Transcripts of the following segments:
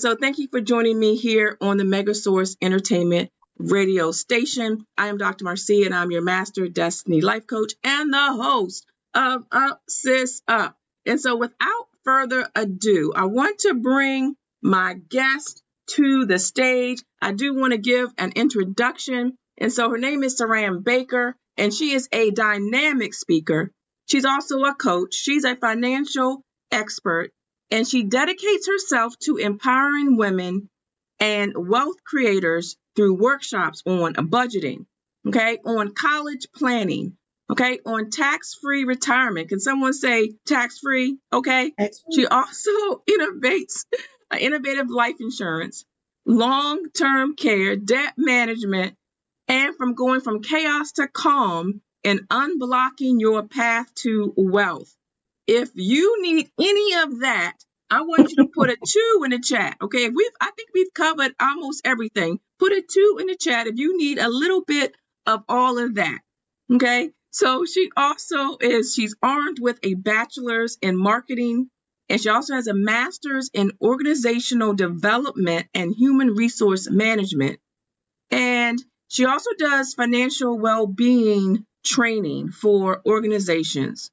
so thank you for joining me here on the Megasource Entertainment radio station. I am Dr. Marcea, and I'm your Master Destiny Life Coach and the host of Up Sis Up. And so without further ado, I want to bring my guest to the stage. I do want to give an introduction. And so her name is Saran Baker, and she is a dynamic speaker. She's also a coach. She's a financial expert, and she dedicates herself to empowering women and wealth creators through workshops on budgeting, okay, on college planning, okay, on tax-free retirement. Can someone say tax-free? Okay. She also innovates innovative life insurance, long-term care, debt management, and from going from chaos to calm and unblocking your path to wealth. If you need any of that, I want you to put a 2 in the chat. Okay, I think we've covered almost everything. Put a 2 in the chat if you need a little bit of all of that. Okay, so she's armed with a bachelor's in marketing, and she also has a master's in organizational development and human resource management. And she also does financial well-being training for organizations,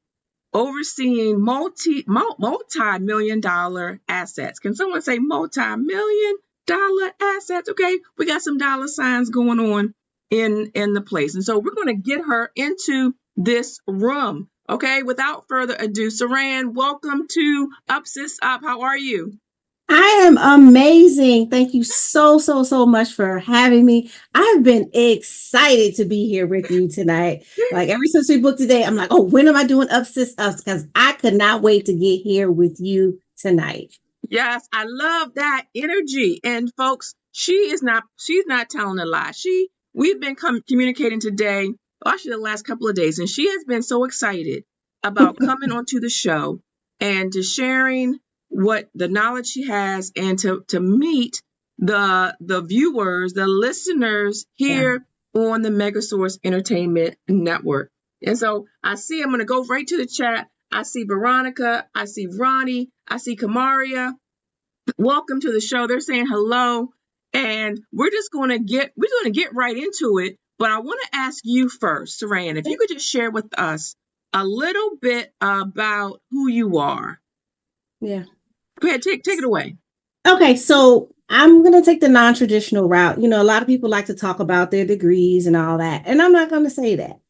overseeing multi-million dollar assets. Can someone say multi-million dollar assets? Okay, we got some dollar signs going on in the place. And so we're going to get her into this room. Okay, without further ado, Saran, welcome to Up Sis Up. How are you? I am amazing. Thank you so much for having me. I've been excited to be here with you tonight. Like ever since we booked today, I'm like, oh, when am I doing Up Sis Up? Because I could not wait to get here with you tonight. Yes, I love that energy. And folks, she's not telling a lie. We've been communicating today, actually the last couple of days, and she has been so excited about coming onto the show and to sharing what the knowledge she has, and to meet the viewers, the listeners here on the Megasource Entertainment Network. And so I'm going to go right to the chat. I see Veronica, I see Ronnie, I see Kamaria. Welcome to the show. They're saying hello, and we're going to get right into it. But I want to ask you first, Saran, if you could just share with us a little bit about who you are. Yeah. Go ahead, take it away. Okay, so I'm going to take the non-traditional route. A lot of people like to talk about their degrees and all that, and I'm not going to say that,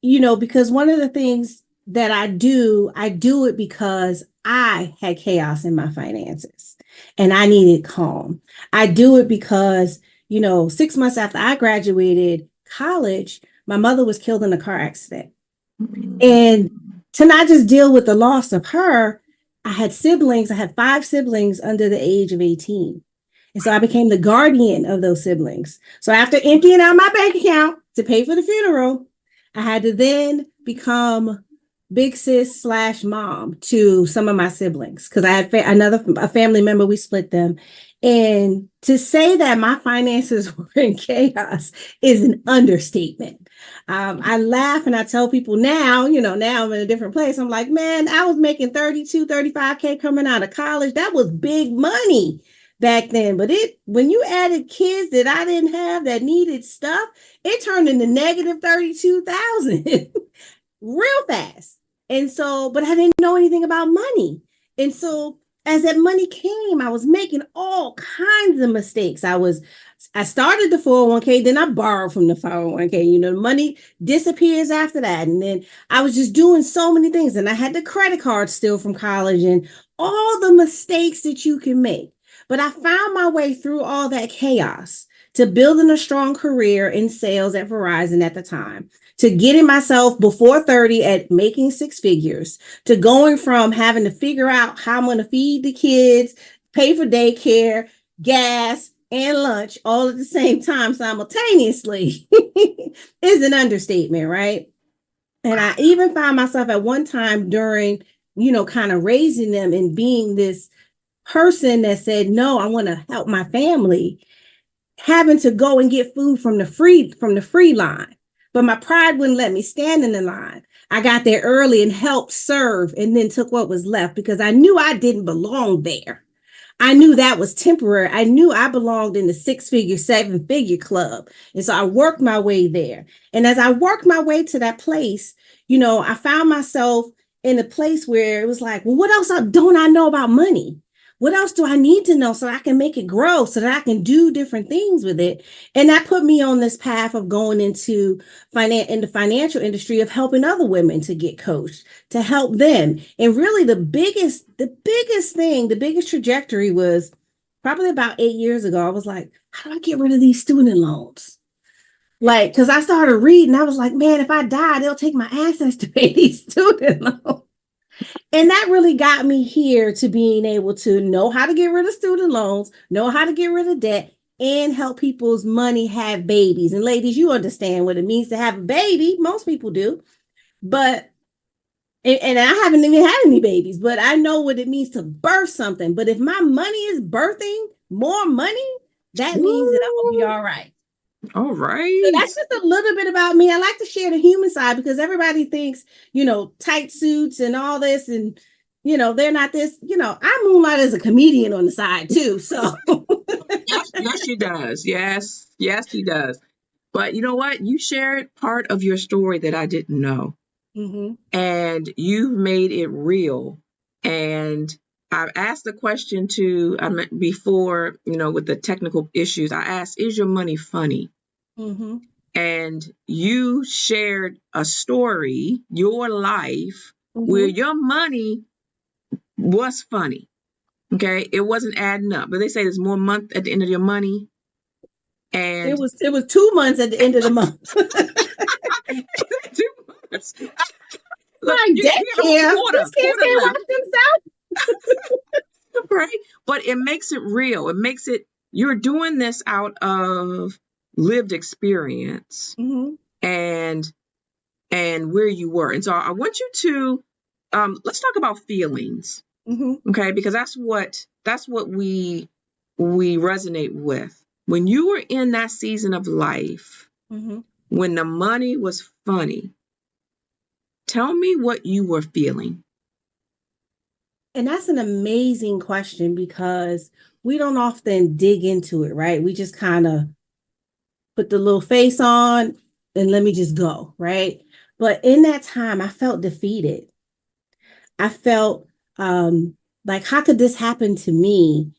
because one of the things that I do it because I had chaos in my finances and I needed calm. I do it because, 6 months after I graduated college, my mother was killed in a car accident. Mm-hmm. And to not just deal with the loss of her, I had siblings. I had 5 siblings under the age of 18. And so I became the guardian of those siblings. So after emptying out my bank account to pay for the funeral, I had to then become big sis / mom to some of my siblings because I had a family member. We split them. And to say that my finances were in chaos is an understatement. I laugh and I tell people now, now I'm in a different place. I'm like, man, I was making 32, 35K coming out of college. That was big money back then. But when you added kids that I didn't have that needed stuff, it turned into negative 32,000 real fast. And so, but I didn't know anything about money. And so as that money came, I was making all kinds of mistakes. I started the 401k, then I borrowed from the 401k. The money disappears after that. And then I was just doing so many things. And I had the credit card still from college and all the mistakes that you can make. But I found my way through all that chaos to building a strong career in sales at Verizon at the time, to getting myself before 30 at making 6 figures, to going from having to figure out how I'm going to feed the kids, pay for daycare, gas, and lunch all at the same time simultaneously is an understatement, right? And I even found myself at one time during, kind of raising them and being this person that said, no, I want to help my family, having to go and get food from the free line. But my pride wouldn't let me stand in the line. I got there early and helped serve and then took what was left because I knew I didn't belong there. I knew that was temporary. I knew I belonged in the 6-figure, 7-figure club. And so I worked my way there. And as I worked my way to that place, I found myself in a place where it was like, well, what else don't I know about money? What else do I need to know so that I can make it grow, so that I can do different things with it? And that put me on this path of going into in the financial industry, of helping other women to get coached, to help them. And really the biggest trajectory was probably about 8 years ago. I was like, how do I get rid of these student loans? Like, because I started reading, I was like, man, if I die, they'll take my assets to pay these student loans. And that really got me here to being able to know how to get rid of student loans, know how to get rid of debt, and help people's money have babies. And ladies, you understand what it means to have a baby. Most people do. But and I haven't even had any babies, but I know what it means to birth something. But if my money is birthing more money, that means that I'm gonna be all right. All So right. that's just a little bit about me. I like to share the human side because everybody thinks, tight suits and all this, and they're not this. I moonlight as a comedian on the side too. So Yes, yes, she does. Yes, yes, she does. But you know what? You shared part of your story that I didn't know, Mhm. and you've made it real. And I've asked the question to before, with the technical issues. I asked, "Is your money funny?" Mhm. And you shared a story, your life, where Mhm. your money was funny. Okay, it wasn't adding up. But they say there's more month at the end of your money, It and was it was 2 months at the end of the month. 2 months. Look, Like you had a whole daycare. These kids quarter can't left, watch themselves. right? But it makes it real. It makes it, you're doing this out of lived experience Mhm. and where you were. And so I want you to let's talk about feelings, Mhm. okay? Because that's what we resonate with. When you were in that season of life, Mhm. when the money was funny, tell me what you were feeling. And that's an amazing question because we don't often dig into it, right? We just kind of put the little face on and let me just go, right? But in that time, I felt defeated. I felt like, how could this happen to me?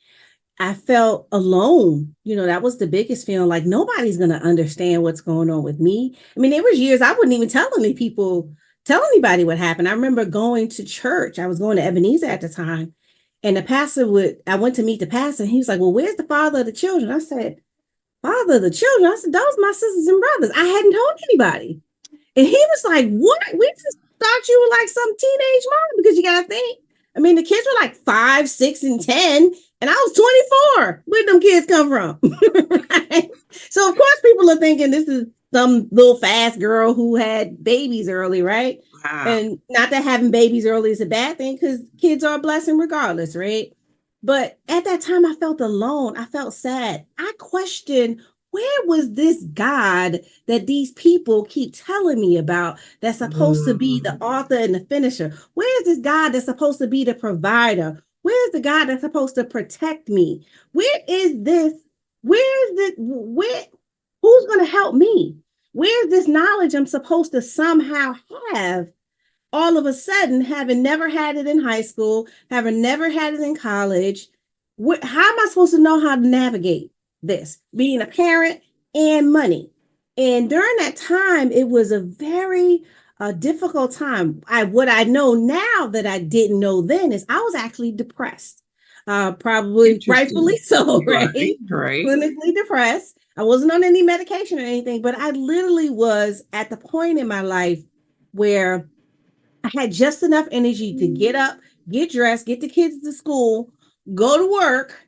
I felt alone. That was the biggest feeling, like nobody's going to understand what's going on with me. I mean, there was years I wouldn't even tell anybody what happened. I remember going to church. I was going to Ebenezer at the time. And I went to meet the pastor, and he was like, well, where's the father of the children? I said, father of the children? I said, those my sisters and brothers. I hadn't told anybody. And he was like, what? We just thought you were like some teenage mom, because you got to think. I mean, the kids were like 5, 6, and 10, and I was 24. Where'd them kids come from? Right? So, of course, people are thinking this is some little fast girl who had babies early, right? Wow. And not that having babies early is a bad thing, because kids are a blessing regardless, right? But at that time, I felt alone. I felt sad. I questioned, where was this God that these people keep telling me about, that's supposed to be the Mm, author and the finisher? Where's this God that's supposed to be the provider? Where's the God that's supposed to protect me? Where is this? Who's going to help me? Where's this knowledge I'm supposed to somehow have, all of a sudden, having never had it in high school, having never had it in college? How am I supposed to know how to navigate this, being a parent and money? And during that time, it was a very difficult time. What I know now that I didn't know then is I was actually depressed. Probably rightfully interesting. so, Right, right? right. Clinically depressed. I wasn't on any medication or anything, but I literally was at the point in my life where I had just enough energy to get up, get dressed, get the kids to school, go to work,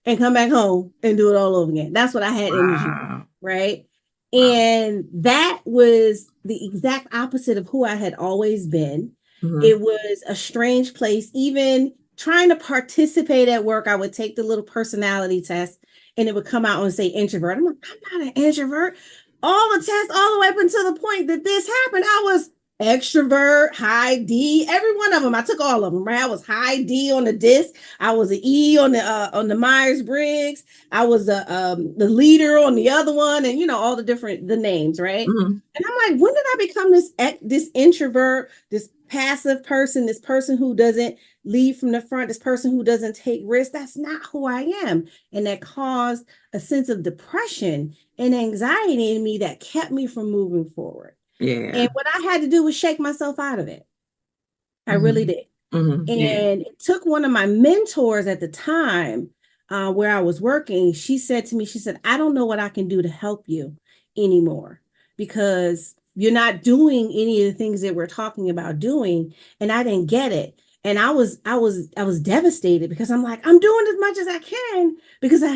and come back home and do it all over again. That's what I had energy for, Wow. right? Wow. And that was the exact opposite of who I had always been. Hmm. It was a strange place. Even trying to participate at work, I would take the little personality test, and it would come out and say introvert. I'm like, I'm not an introvert. All the tests, all the way up until the point that this happened, I was extrovert, high D, every one of them. I took all of them, right? I was high D on the disc. I was an E on the Myers-Briggs. I was the leader on the other one, and all the different the names, right? Mm-hmm. And I'm like, when did I become this introvert, this passive person, this person who doesn't lead from the front, this person who doesn't take risks? That's not who I am. And that caused a sense of depression and anxiety in me that kept me from moving forward. Yeah. And what I had to do was shake myself out of it. I really Mm-hmm. did. Mm-hmm. Yeah. And it took one of my mentors at the time where I was working. She said to me, she said, I don't know what I can do to help you anymore because you're not doing any of the things that we're talking about doing. And I didn't get it. And I was devastated because I'm like, I'm doing as much as I can because I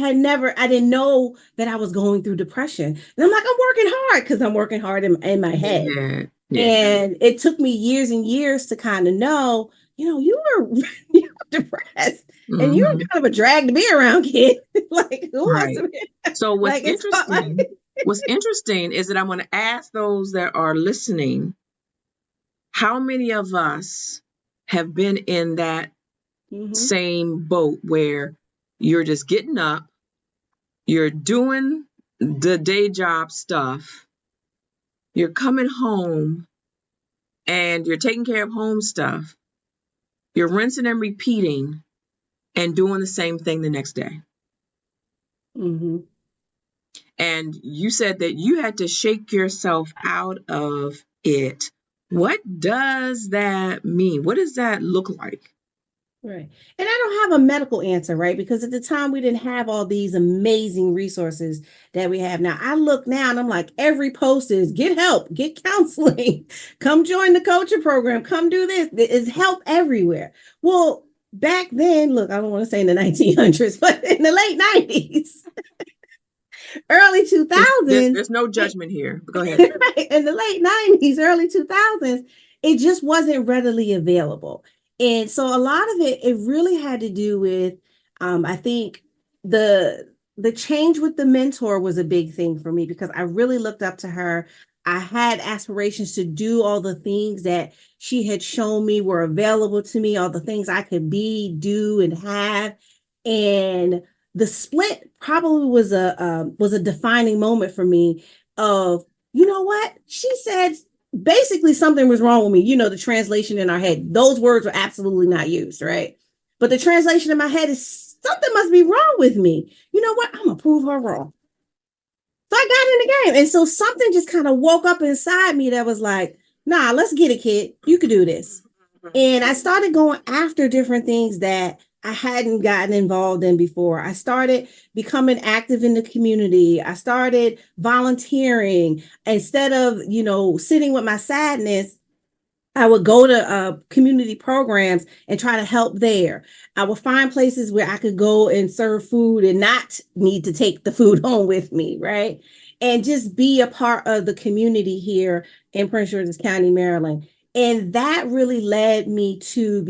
didn't know that I was going through depression. And I'm like, I'm working hard because I'm working hard in my head. Yeah. Yeah. And it took me years and years to kind of know, you were you were depressed and you were Mm-hmm. kind of a drag to be around, kid. Like, who wants Right. to be So like it's fun, like what's interesting is that I'm going to ask those that are listening, how many of us have been in that mm-hmm, same boat where you're just getting up, you're doing the day job stuff, you're coming home and you're taking care of home stuff, you're rinsing and repeating and doing the same thing the next day. mm-hmm. And you said that you had to shake yourself out of it. What does that mean? What does that look like? Right. And I don't have a medical answer, right? Because at the time we didn't have all these amazing resources that we have now. I look now and I'm like, every post is get help, get counseling, come join the coaching program, come do this. There is help everywhere. Well, back then, look, I don't want to say in the 1900s, but in the late 90s, early There's, 2000s, there's no judgment here. But go ahead. right, in the late 90s, early 2000s, it just wasn't readily available. And so a lot of it really had to do with, I think the change with the mentor was a big thing for me because I really looked up to her. I had aspirations to do all the things that she had shown me were available to me, all the things I could be, do, and have. And the split probably was a defining moment for me of, you know what? She said basically something was wrong with me. The translation in our head, those words were absolutely not used, right? But the translation in my head is something must be wrong with me. You know what? I'm gonna prove her wrong. So I got in the game. And so something just kind of woke up inside me that was like, nah, let's get it, kid. You could do this. And I started going after different things that I hadn't gotten involved in before. I started becoming active in the community. I started volunteering instead of, sitting with my sadness. I would go to community programs and try to help there. I would find places where I could go and serve food and not need to take the food home with me, right? And just be a part of the community here in Prince George's County, Maryland. And that really led me to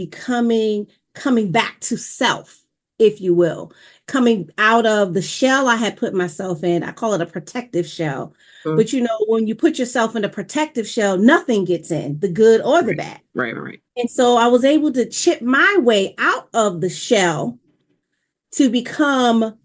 coming back to self, if you will, coming out of the shell I had put myself in. I call it a protective shell, Mm, but when you put yourself in a protective shell, nothing gets in, the good or the right, bad. right, right. And so I was able to chip my way out of the shell to become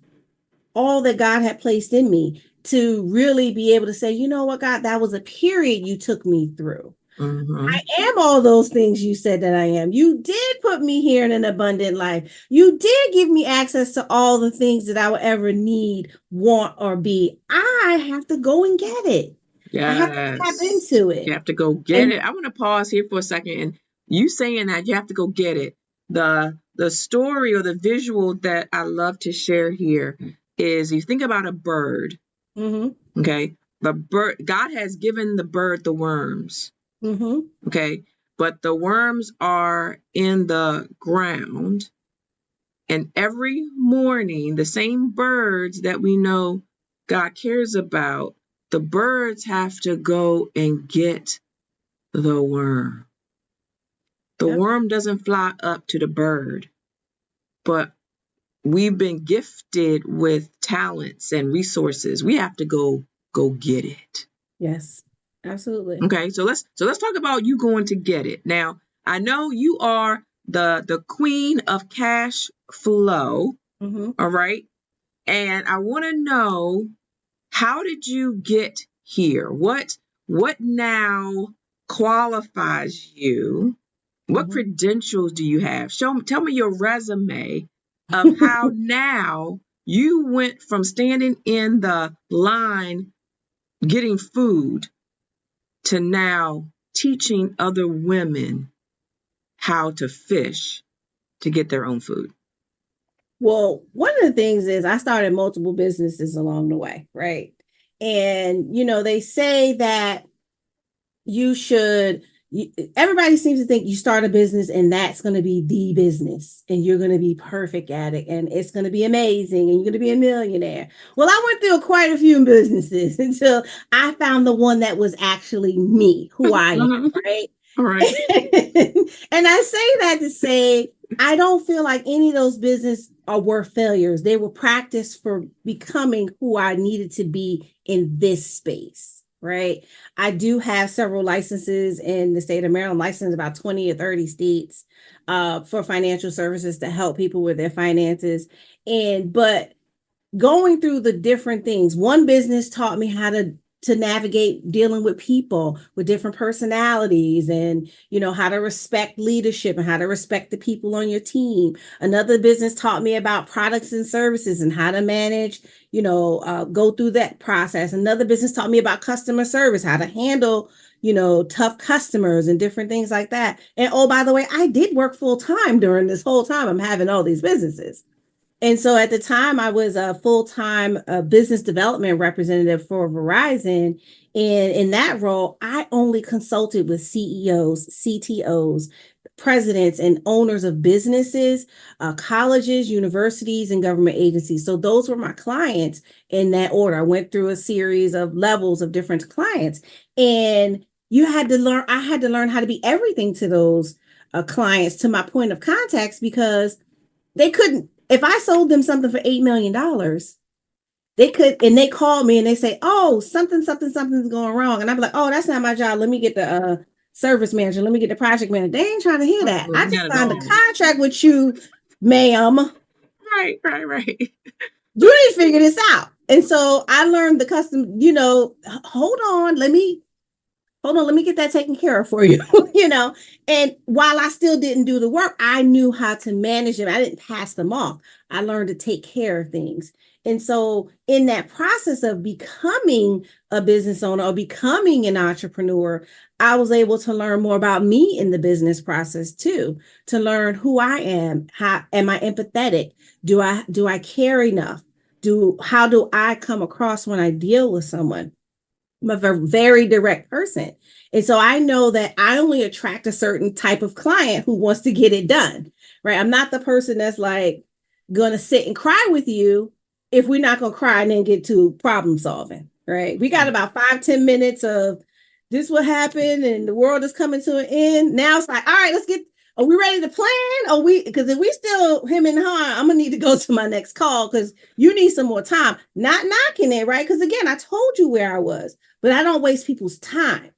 all that God had placed in me, to really be able to say, you know what, God, that was a period you took me through. Mm-hmm. I am all those things you said that I am. You did put me here in an abundant life. You did give me access to all the things that I would ever need, want, or be. I have to go and get it. I have to tap Yes. into You it. have to go get And it. I want to pause here for a second. And you saying that you have to go get it. The story or the visual that I love to share here is you think about a bird, mm-hmm, okay? The bird, God has given the bird the worms, mm-hmm, okay? But the worms are in the ground. And every morning, the same birds that we know God cares about, the birds have to go and get the worm. The yep, worm doesn't fly up to the bird, but we've been gifted with talents and resources. We have to go get it. yes, Absolutely. Okay, so let's talk about you going to get it. Now, I know you are the queen of cash flow, Mm-hmm. all right? And I want to know, how did you get here? What now qualifies you? What Mm-hmm. credentials do you have? Tell me your resume of how now you went from standing in the line getting food to now teaching other women how to fish to get their own food. Well, one of the things is I started multiple businesses along the way, right? And, they say that you should, everybody seems to think you start a business and that's going to be the business and you're going to be perfect at it and it's going to be amazing and you're going to be a millionaire. Well, I went through quite a few businesses until I found the one that was actually me, who I am, Mhm. right? All right. And I say that to say, I don't feel like any of those business are worth failures. They were practice for becoming who I needed to be in this space, right? I do have several licenses in the state of Maryland, licensed about 20 or 30 states for financial services to help people with their finances. But going through the different things, one business taught me how to navigate dealing with people with different personalities and how to respect leadership and how to respect the people on your team. Another business taught me about products and services and how to manage, go through that process. Another business taught me about customer service, how to handle tough customers and different things like that. And oh, by the way, I did work full time during this whole time I'm having all these businesses. And so at the time, I was a full time business development representative for Verizon. And in that role, I only consulted with CEOs, CTOs, presidents, and owners of businesses, colleges, universities, and government agencies. So those were my clients in that order. I went through a series of levels of different clients. And I had to learn how to be everything to those clients, to my point of contacts, because they couldn't, if I sold them something for $8 million, they could, and they called me and they say, oh, something's going wrong. And I'm like, oh, that's not my job. Let me get the service manager. Let me get the project manager. They ain't trying to hear that. I just Not at signed a all. contract with you, ma'am. Right, right, right. You need to figure this out. And so I learned the custom, hold on, let me get that taken care of for you, And while I still didn't do the work, I knew how to manage them. I didn't pass them off. I learned to take care of things. And so, in that process of becoming a business owner or becoming an entrepreneur, I was able to learn more about me in the business process too, to learn who I am. How am I empathetic? Do I care enough? How do I come across when I deal with someone? I'm a very direct person. And so I know that I only attract a certain type of client who wants to get it done, right? I'm not the person that's like going to sit and cry with you if we're not going to cry and then get to problem solving, right? We got about 5-10 minutes of this what happened and the world is coming to an end. Now it's like, all right, are we ready to plan? Because if we still him and her, I'm going to need to go to my next call because you need some more time. Not knocking it, right? Because again, I told you where I was, but I don't waste people's time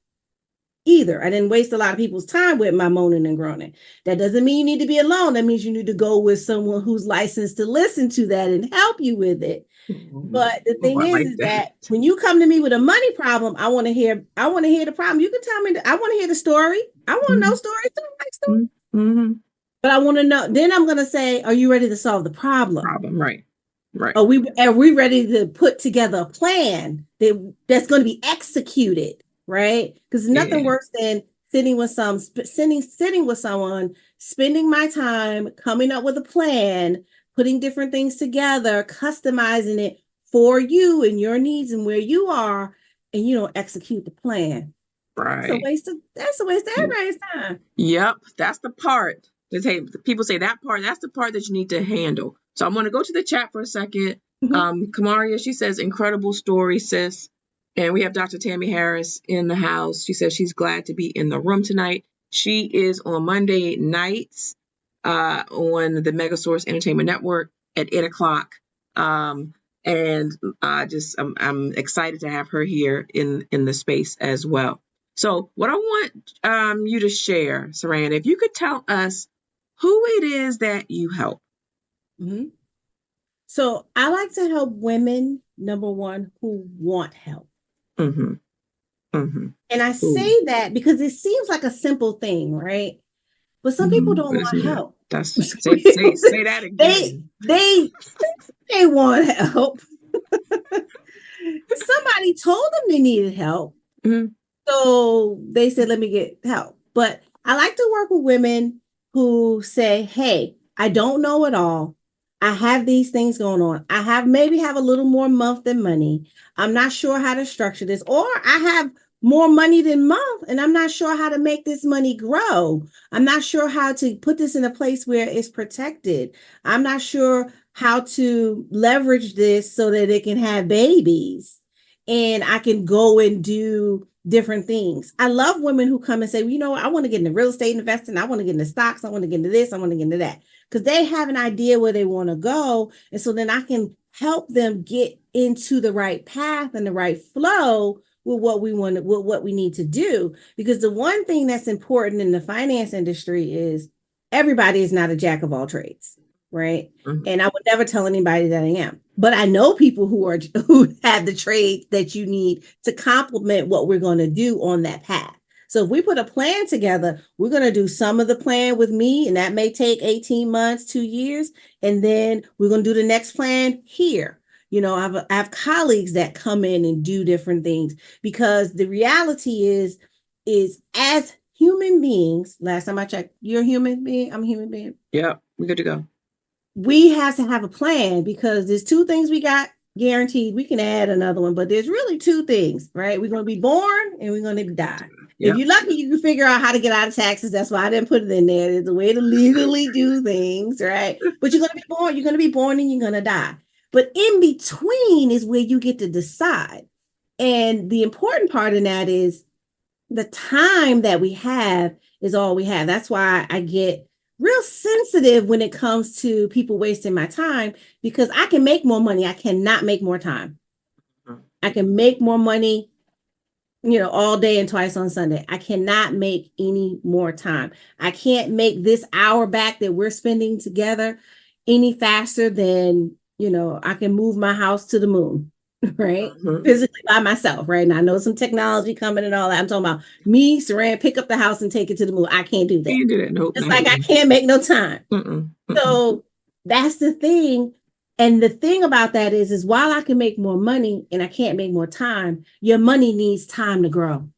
either. I didn't waste a lot of people's time with my moaning and groaning. That doesn't mean you need to be alone. That means you need to go with someone who's licensed to listen to that and help you with it. But the Oh, thing I is like that. that when you come to me with a money problem, I want to hear the problem. You can tell me, I want to hear the story. I want to know Mhm, stories too, like stories. mhm, mhm. But I want to know, then I'm going to say, are you ready to solve the problem? Problem, right, right. Are we ready to put together a plan that's going to be executed, right? Because nothing Yeah, worse than sitting with someone, spending my time coming up with a plan, putting different things together, customizing it for you and your needs and where you are, and you don't execute the plan. right. That's a waste of everybody's time. Yep, that's the part. People say that part. That's the part that you need to handle. So I'm going to go to the chat for a second. Mhm. Kamaria, she says, incredible story, sis. And we have Dr. Tammy Harris in the house. She says she's glad to be in the room tonight. She is on Monday nights on the Megasource Entertainment Network at 8 o'clock. And I'm excited to have her here in the space as well. So what I want you to share, Saran, if you could tell us who it is that you help. Mm-hmm. So I like to help women, number one, who want help. Mm-hmm. Mm-hmm. And I Ooh. say that because it seems like a simple thing, right? But some people don't But want isn't it? help. That's say that they again. they they want help. Somebody told them they needed help. Mm-hmm. So they said, let me get help. But I like to work with women who say, hey, I don't know it all. I have these things going on. I have maybe have a little more month than money. I'm not sure how to structure this, or I have more money than month and I'm not sure how to make this money grow. I'm not sure how to put this in a place where it's protected. I'm not sure how to leverage this so that it can have babies and I can go and do different things. I love women who come and say, well, you know what, I want to get into real estate investing. I want to get into stocks. I want to get into this. I want to get into that. Because they have an idea where they want to go. And so then I can help them get into the right path and the right flow with what we want, with what we need to do. Because the one thing that's important in the finance industry is everybody is not a jack of all trades, right? Mm-hmm. And I would never tell anybody that I am. But I know people who have the trade that you need to complement what we're going to do on that path. So if we put a plan together, we're going to do some of the plan with me, and that may take 18 months, 2 years. And then we're going to do the next plan here. You know, I have colleagues that come in and do different things because the reality is as human beings, last time I checked, you're a human being, I'm a human being. Yep, we're good to go. We have to have a plan because there's two things we got guaranteed. We can add another one, but there's really two things, right? We're going to be born and we're going to die. If Yep. you're lucky, you can figure out how to get out of taxes. That's why I didn't put it in there. There's a way to legally do things, right? But you're going to be born. You're going to be born and you're going to die. But in between is where you get to decide. And the important part in that is the time that we have is all we have. That's why I get real sensitive when it comes to people wasting my time because I can make more money. I cannot make more time. I can make more money, all day and twice on Sunday. I cannot make any more time. I can't make this hour back that we're spending together any faster than, I can move my house to the moon, right? Mm-hmm. Physically by myself, right? And I know some technology coming and all that. I'm talking about me, Saran, pick up the house and take it to the moon. I can't do that. Can't do that. Nope, It's not like I happening. can't make no time. Mm-mm. Mm-mm. So that's the thing. And the thing about that is while I can make more money and I can't make more time, your money needs time to grow.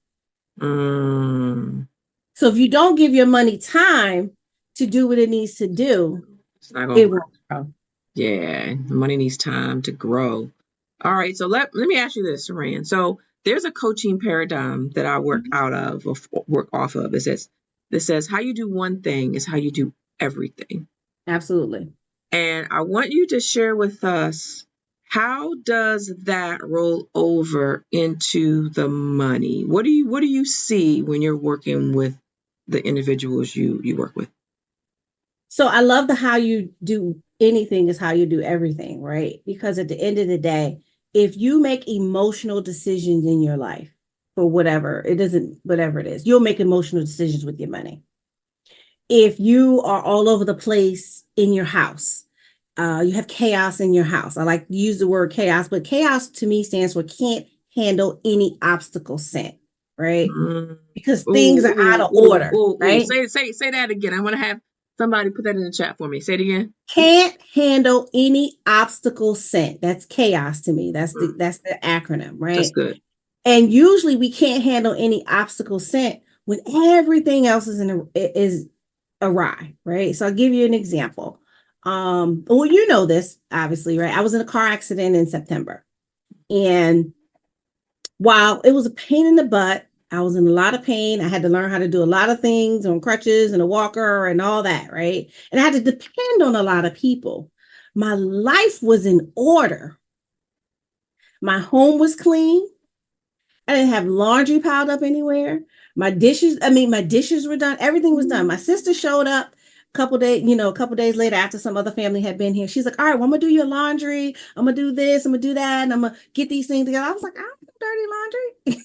Mm. So if you don't give your money time to do what it needs to do, It's not gonna it work. won't grow. Yeah, money needs time to grow. All right, so let me ask you this, Saran. So there's a coaching paradigm that I work Mhm. out of or work off of. It says how you do one thing is how you do everything. Absolutely. And I want you to share with us, how does that roll over into the money? What do you see when you're working with the individuals you work with? So I love the how you do anything is how you do everything, right? Because at the end of the day, if you make emotional decisions in your life for whatever it is, you'll make emotional decisions with your money. If you are all over the place in your house, you have chaos in your house. I like to use the word chaos, but chaos to me stands for can't handle any obstacle sent, right? Mm. Because things Ooh, are out ooh, of ooh, order, ooh, ooh. right? Say that again. I want to have somebody put that in the chat for me. Say it again. Can't handle any obstacle sent. That's chaos to me. That's the Mm, that's the acronym, that's right? good. And usually we can't handle any obstacle sent when everything else is awry, right? So I'll give you an example. Well, you know this, obviously, right? I was in a car accident in September. And while it was a pain in the butt, I was in a lot of pain. I had to learn how to do a lot of things on crutches and a walker and all that, right? And I had to depend on a lot of people. My life was in order. My home was clean. I didn't have laundry piled up anywhere. My dishes were done. Everything was done. My sister showed up. a couple days later, after some other family had been here, she's like, all right, well, I'm gonna do your laundry. I'm gonna do this. I'm gonna do that. And I'm gonna get these things together. I was like, I don't do dirty laundry.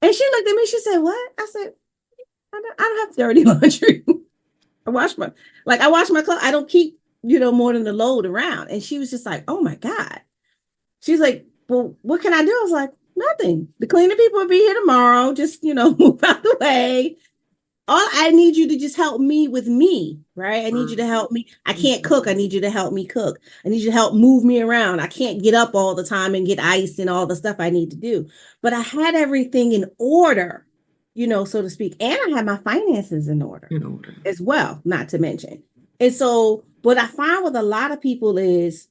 And she looked at me. She said, what? I said, I don't have dirty laundry. I wash my clothes. I don't keep, more than the load around. And she was just like, oh my God. She's like, well, what can I do? I was like, nothing. The cleaning people will be here tomorrow. Just, move out the way. All I need you to just help me with me, right? I need you to help me. I can't cook. I need you to help me cook. I need you to help move me around. I can't get up all the time and get ice and all the stuff I need to do. But I had everything in order, so to speak. And I had my finances in order as well, not to mention. And so what I find with a lot of people is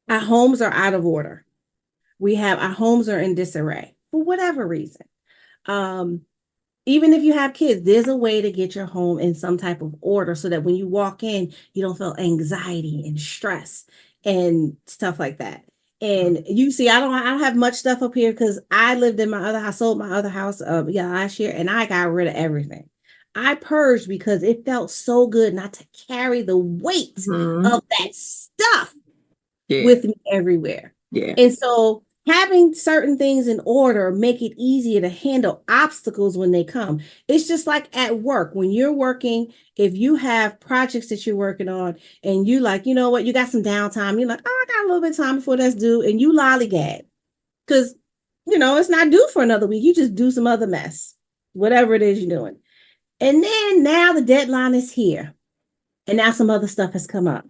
our homes are out of order. Our homes are in disarray for whatever reason. Even if you have kids, there's a way to get your home in some type of order so that when you walk in, you don't feel anxiety and stress and stuff like that. And you see, I don't have much stuff up here because I lived in my other house, sold my other house last year, and I got rid of everything. I purged because it felt so good not to carry the weight of that stuff with me everywhere. Yeah. And so having certain things in order make it easier to handle obstacles when they come. It's just like at work. When you're working, if you have projects that you're working on and you like, you know what, you got some downtime, you're like, oh, I got a little bit of time before that's due, and you lollygag because, it's not due for another week. You just do some other mess, whatever it is you're doing. And then now the deadline is here, and now some other stuff has come up.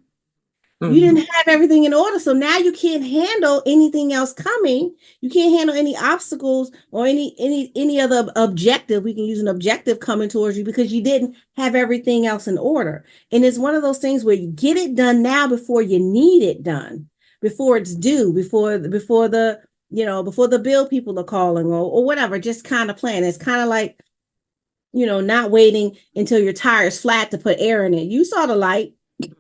You didn't have everything in order. So now you can't handle anything else coming. You can't handle any obstacles or any other objective. We can use an objective coming towards you because you didn't have everything else in order. And it's one of those things where you get it done now before you need it done, before it's due, before the bill people are calling or whatever, just kind of plan. It's kind of like, not waiting until your tire's flat to put air in it. You saw the light.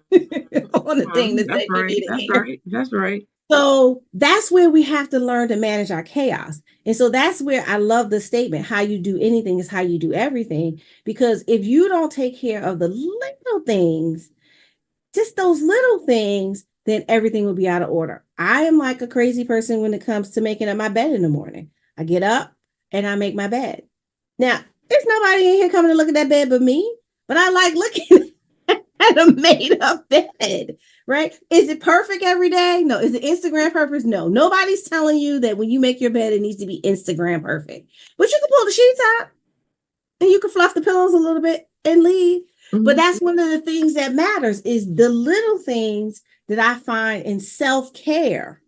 On the thing that said you needed air. That's right. So that's where we have to learn to manage our chaos. And so that's where I love the statement, how you do anything is how you do everything. Because if you don't take care of the little things, just those little things, then everything will be out of order. I am like a crazy person when it comes to making up my bed in the morning. I get up and I make my bed. Now, there's nobody in here coming to look at that bed but me, but I like looking at a made up bed, right? Is it perfect every day? No. Is it Instagram perfect? No. Nobody's telling you that when you make your bed, it needs to be Instagram perfect. But you can pull the sheets out and you can fluff the pillows a little bit and leave. But that's one of the things that matters is the little things that I find in self-care.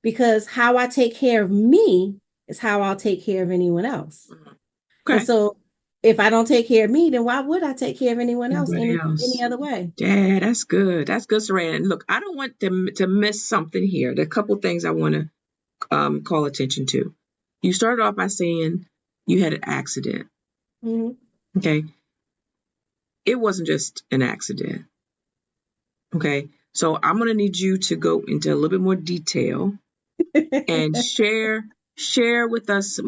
Because how I take care of me is how I'll take care of anyone else. Okay. And so if I don't take care of me, then why would I take care of anyone else any other way? Yeah, that's good. That's good, Saran. And look, I don't want to miss something here. There are a couple of things I want to call attention to. You started off by saying you had an accident. Okay. It wasn't just an accident. Okay. So I'm going to need you to go into a little bit more detail and share with us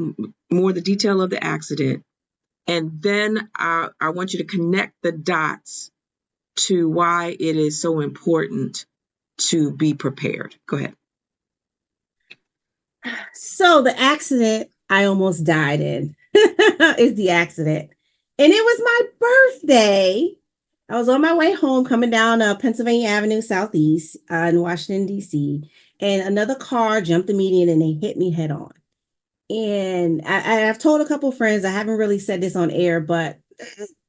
more the detail of the accident. And then I want you to connect the dots to why it is so important to be prepared. Go ahead. So the accident I almost died in is the accident. And it was my birthday. I was on my way home coming down Pennsylvania Avenue Southeast in Washington, D.C. And another car jumped the median and they hit me head on. And I've told a couple of friends, I haven't really said this on air, but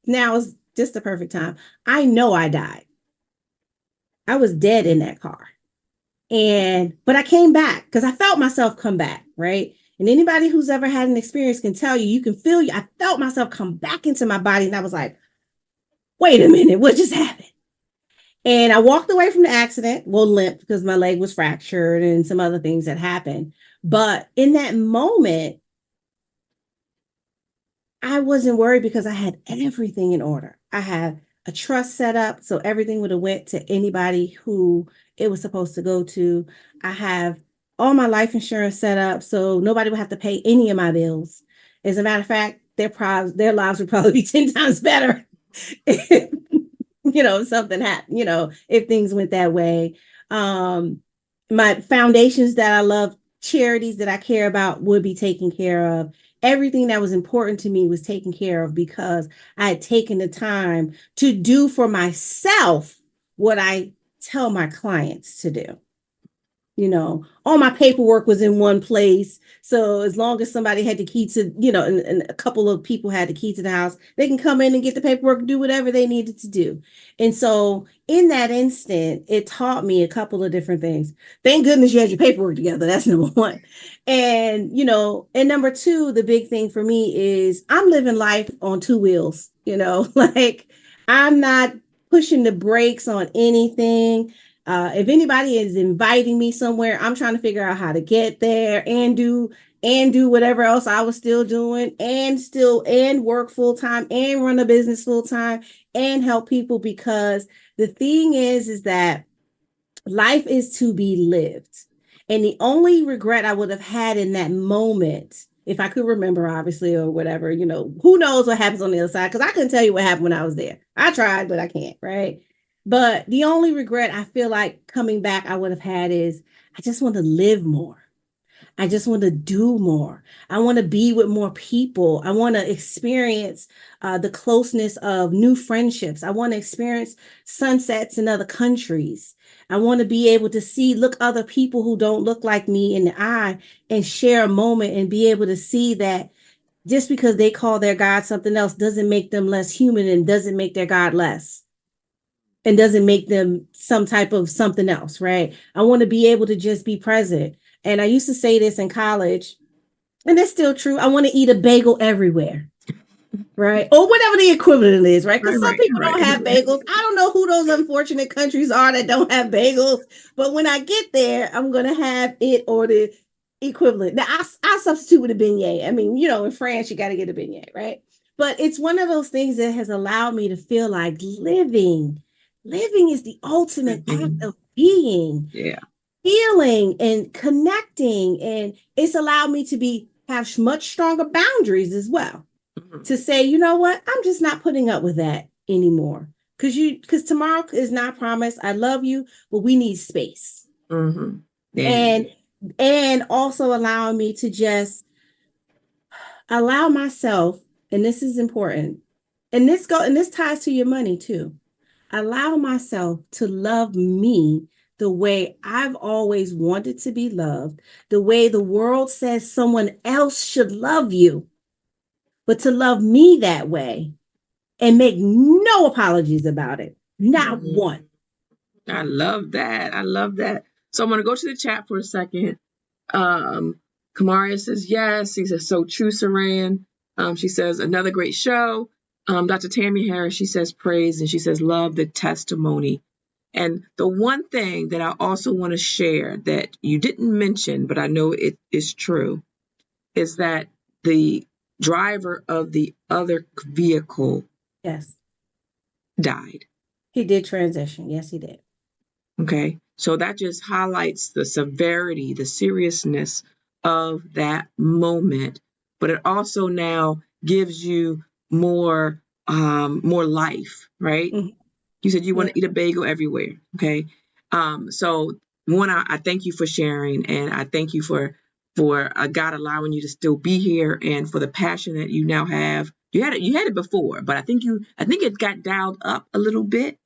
now is just the perfect time. I know I died. I was dead in that car. But I came back because I felt myself come back, right? And anybody who's ever had an experience can tell you can feel you. I felt myself come back into my body and I was like, wait a minute, what just happened? And I walked away from the accident, limp because my leg was fractured and some other things that happened. But in that moment, I wasn't worried because I had everything in order. I had a trust set up, so everything would have went to anybody who it was supposed to go to. I have all my life insurance set up, so nobody would have to pay any of my bills. As a matter of fact, their lives would probably be 10 times better Something happened, if things went that way. My foundations that I love, charities that I care about would be taken care of. Everything that was important to me was taken care of because I had taken the time to do for myself what I tell my clients to do. All my paperwork was in one place. So as long as somebody had the key to, and a couple of people had the key to the house, they can come in and get the paperwork and do whatever they needed to do. And so in that instant, it taught me a couple of different things. Thank goodness you had your paperwork together. That's number one. And number two, the big thing for me is I'm living life on two wheels, like I'm not pushing the brakes on anything. If anybody is inviting me somewhere, I'm trying to figure out how to get there and do whatever else I was still doing and work full time and run a business full time and help people, because the thing is that life is to be lived. And the only regret I would have had in that moment, if I could remember, obviously, or whatever, who knows what happens on the other side? Because I couldn't tell you what happened when I was there. I tried, but I can't, right? But the only regret I feel like coming back I would have had is I just want to live more. I just want to do more. I want to be with more people. I want to experience the closeness of new friendships. I want to experience sunsets in other countries. I want to be able to look other people who don't look like me in the eye and share a moment and be able to see that just because they call their God something else doesn't make them less human and doesn't make their God less and doesn't make them some type of something else, right? I want to be able to just be present. And I used to say this in college, and it's still true. I want to eat a bagel everywhere, right? Or whatever the equivalent is, right? Right, Because some right, people right, don't have right. bagels. I don't know who those unfortunate countries are that don't have bagels, but when I get there, I'm going to have it or the equivalent. Now, I substitute with a beignet. I mean, in France, you got to get a beignet, right? But it's one of those things that has allowed me to feel like living is the ultimate act Mhm. of being, Yeah. feeling and connecting. And it's allowed me to have much stronger boundaries as well, Mhm. to say, you know what, I'm just not putting up with that anymore. Because tomorrow is not promised. I love you, but we need space. Mhm. Yeah. And also allowing me to just allow myself, and this is important, and this ties to your money too. Allow myself to love me the way I've always wanted to be loved, the way the world says someone else should love you, but to love me that way and make no apologies about it. Not one. Mhm. I love that. I love that. So I'm going to go to the chat for a second. Um, Kamaria says yes. He says so true, Saran. She says another great show. Dr. Tammy Harris, she says praise, and she says love the testimony. And the one thing that I also want to share that you didn't mention, but I know it is true, is that the driver of the other vehicle Yes, died. he did transition. Yes, he did. Okay. So that just highlights the severity, the seriousness of that moment. But it also now gives you more life, right? Mhm. You said you want Yeah. to eat a bagel everywhere. Okay. So one, I thank you for sharing, and I thank you for God allowing you to still be here, and for the passion that you now have. You had it before, but I think it got dialed up a little bit.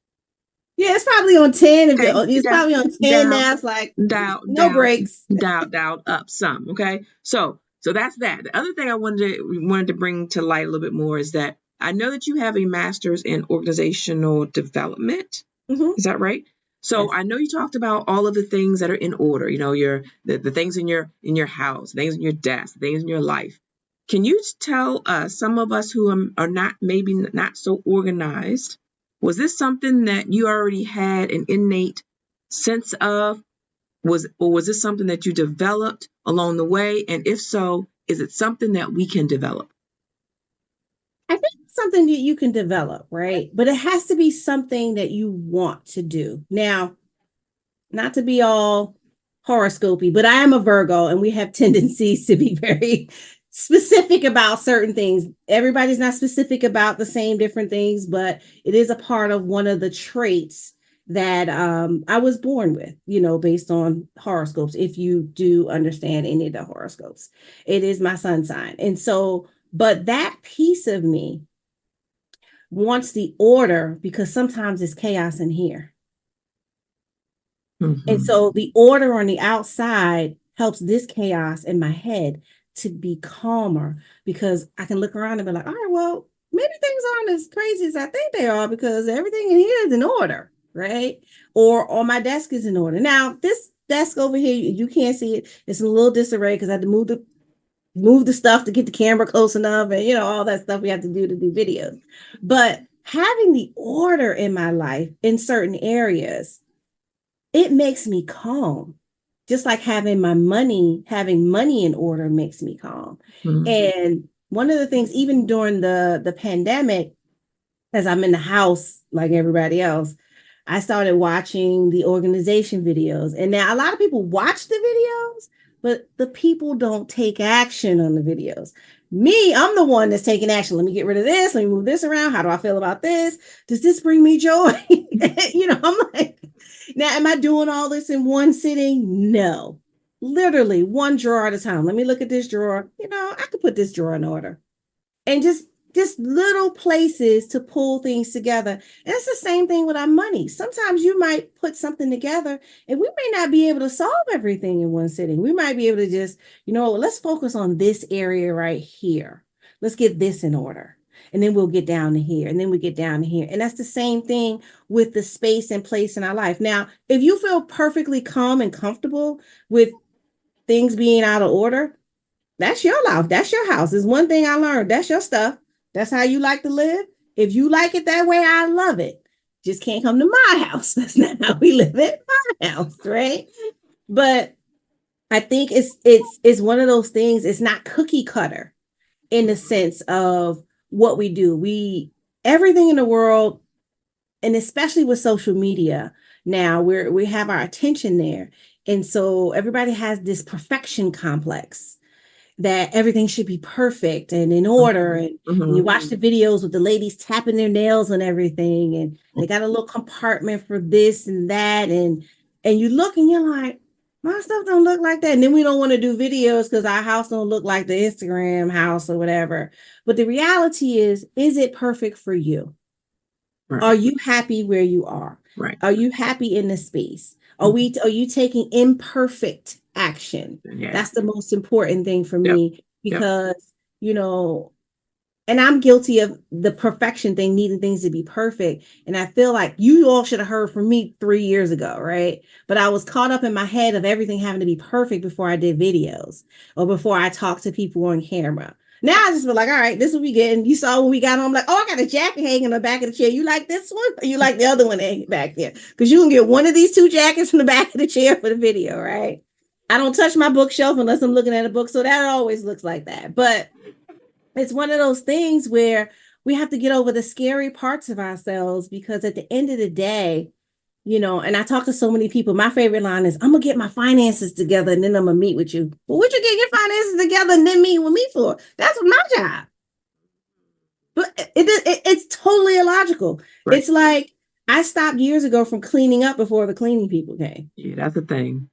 Yeah, it's probably on 10. Okay, It's probably on 10 down, now. It's like down, no down, breaks. down, up some. Okay, so that's that. The other thing I wanted to bring to light a little bit more is that I know that you have a master's in organizational development. Hmm. Is that right? So Yes. I know you talked about all of the things that are in order. The things in your house, things in your desk, things in your life. Can you tell us, some of us who are not, maybe not so organized, was this something that you already had an innate sense of? Was this something that you developed along the way? And if so, is it something that we can develop? I think it's something that you can develop, right? But it has to be something that you want to do. Now, not to be all horoscopy, but I am a Virgo and we have tendencies to be very specific about certain things. Everybody's not specific about the same different things, but it is a part of one of the traits that I was born with, based on horoscopes. If you do understand any of the horoscopes, it is my sun sign. And so, but that piece of me wants the order because sometimes it's chaos in here. Mm-hmm. And so the order on the outside helps this chaos in my head to be calmer because I can look around and be like, all right, well, maybe things aren't as crazy as I think they are because everything in here is in order, right? Or my desk is in order. Now, this desk over here, you can't see it. It's in a little disarray because I had to move the stuff to get the camera close enough and all that stuff we have to do videos. But having the order in my life in certain areas, it makes me calm. Just like having money in order makes me calm. Mm-hmm. And one of the things, even during the pandemic, as I'm in the house like everybody else, I started watching the organization videos. And now a lot of people watch the videos, but the people don't take action on the videos. Me, I'm the one that's taking action. Let me get rid of this. Let me move this around. How do I feel about this? Does this bring me joy? I'm like, now, am I doing all this in one sitting? No. Literally one drawer at a time. Let me look at this drawer. I could put this drawer in order. And just little places to pull things together. And it's the same thing with our money. Sometimes you might put something together and we may not be able to solve everything in one sitting. We might be able to just, let's focus on this area right here. Let's get this in order. And then we'll get down to here. And then we get down to here. And that's the same thing with the space and place in our life. Now, if you feel perfectly calm and comfortable with things being out of order, that's your life. That's your house. Is one thing I learned. That's your stuff. That's how you like to live. If you like it that way, I love it. Just can't come to my house. That's not how we live at my house, right? But I think it's one of those things. It's not cookie cutter in the sense of what we do. Everything in the world, and especially with social media now, we have our attention there, and so everybody has this perfection complex that everything should be perfect and in order. And you watch the videos with the ladies tapping their nails and everything, and they got a little compartment for this and that. And you look and you're like, my stuff don't look like that. And then we don't want to do videos because our house don't look like the Instagram house or whatever. But the reality is it perfect for you? Right. Are you happy where you are? Right. Are you happy in the space? Are you taking imperfect action? Yeah. That's the most important thing for me because, and I'm guilty of the perfection thing, needing things to be perfect. And I feel like you all should have heard from me 3 years ago, right? But I was caught up in my head of everything having to be perfect before I did videos or before I talked to people on camera. Now I just feel like, all right, this is what we getting. You saw when we got on, I'm like, oh, I got a jacket hanging in the back of the chair. You like this one? Or you like the other one hanging back there? Because you can get one of these two jackets from the back of the chair for the video, right? I don't touch my bookshelf unless I'm looking at a book. So that always looks like that. But it's one of those things where we have to get over the scary parts of ourselves because at the end of the day, and I talk to so many people, my favorite line is, I'm going to get my finances together and then I'm going to meet with you. Well, what you get your finances together and then meet with me for? That's my job. But it's totally illogical. Right. It's like I stopped years ago from cleaning up before the cleaning people came. Yeah, that's the thing.